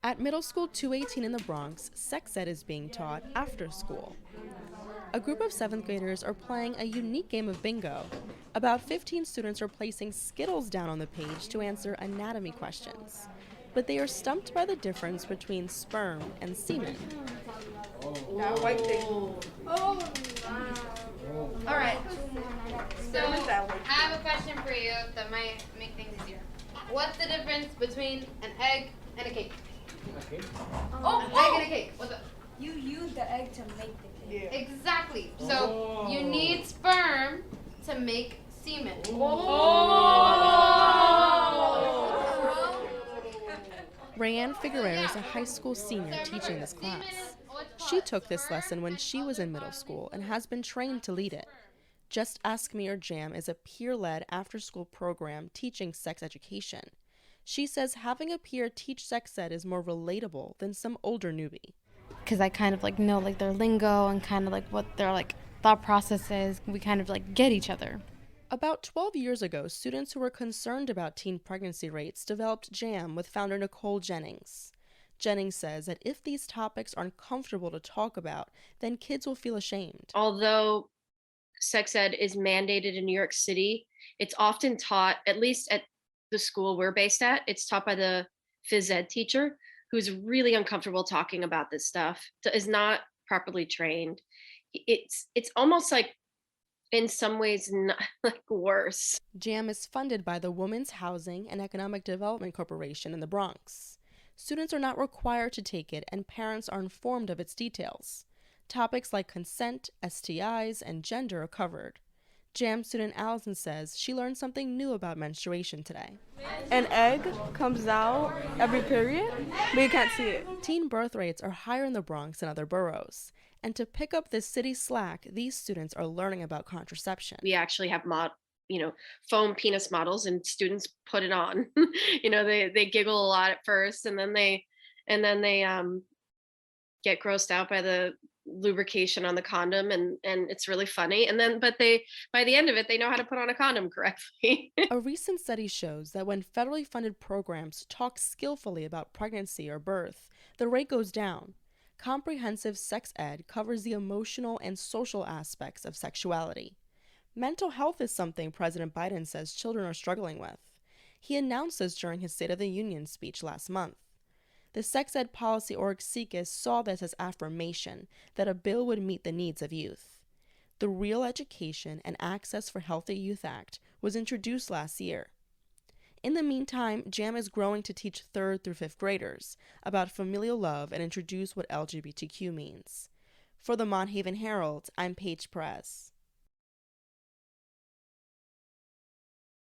At Middle School 218 in the Bronx, sex ed is being taught after school. A group of 7th graders are playing a unique game of bingo. About 15 students are placing Skittles down on the page to answer anatomy questions. But they are stumped by the difference between sperm and semen. That white thing. All right. So What is that I have a question for you that might make things easier. What's the difference between an egg and a cake? A cake? An egg and a cake. What's up? You use the egg to make the cake. Yeah. Exactly. So you need sperm to make semen. Rayanne Figueroa is a high school senior teaching this class. She took this lesson when she was in middle school and has been trained to lead it. Just Ask Me or Jam is a peer-led after-school program teaching sex education. She says having a peer teach sex ed is more relatable than some older newbie. Because I kind of know their lingo and kind of what their thought process is. We kind of get each other. About 12 years ago, students who were concerned about teen pregnancy rates developed JAM with founder Nicole Jennings. Jennings says that if these topics aren't comfortable to talk about, then kids will feel ashamed. Although sex ed is mandated in New York City, it's often taught, at least at the school we're based at, it's taught by the phys ed teacher who's really uncomfortable talking about this stuff, is not properly trained. It's almost in some ways not worse. JAM is funded by the Women's Housing and Economic Development Corporation in the Bronx. Students are not required to take it, and parents are informed of its details. Topics like consent, STIs, and gender are covered. JAM student Allison says she learned something new about menstruation today. An egg comes out every period, but you can't see it. Teen birth rates are higher in the Bronx than other boroughs. And to pick up this city slack, these students are learning about contraception. We actually have foam penis models, and students put it on. They giggle a lot at first, and then they get grossed out by the lubrication on the condom, and it's really funny. But by the end of it, they know how to put on a condom correctly. A recent study shows that when federally funded programs talk skillfully about pregnancy or birth, the rate goes down. Comprehensive sex ed covers the emotional and social aspects of sexuality. Mental health is something President Biden says children are struggling with. He announced this during his State of the Union speech last month. The sex ed policy org SECUS saw this as affirmation that a bill would meet the needs of youth. The Real Education and Access for Healthy Youth Act was introduced last year. In the meantime, JAM is growing to teach 3rd through 5th graders about familial love and introduce what LGBTQ means. For the Mont Haven Herald, I'm Paige Perez.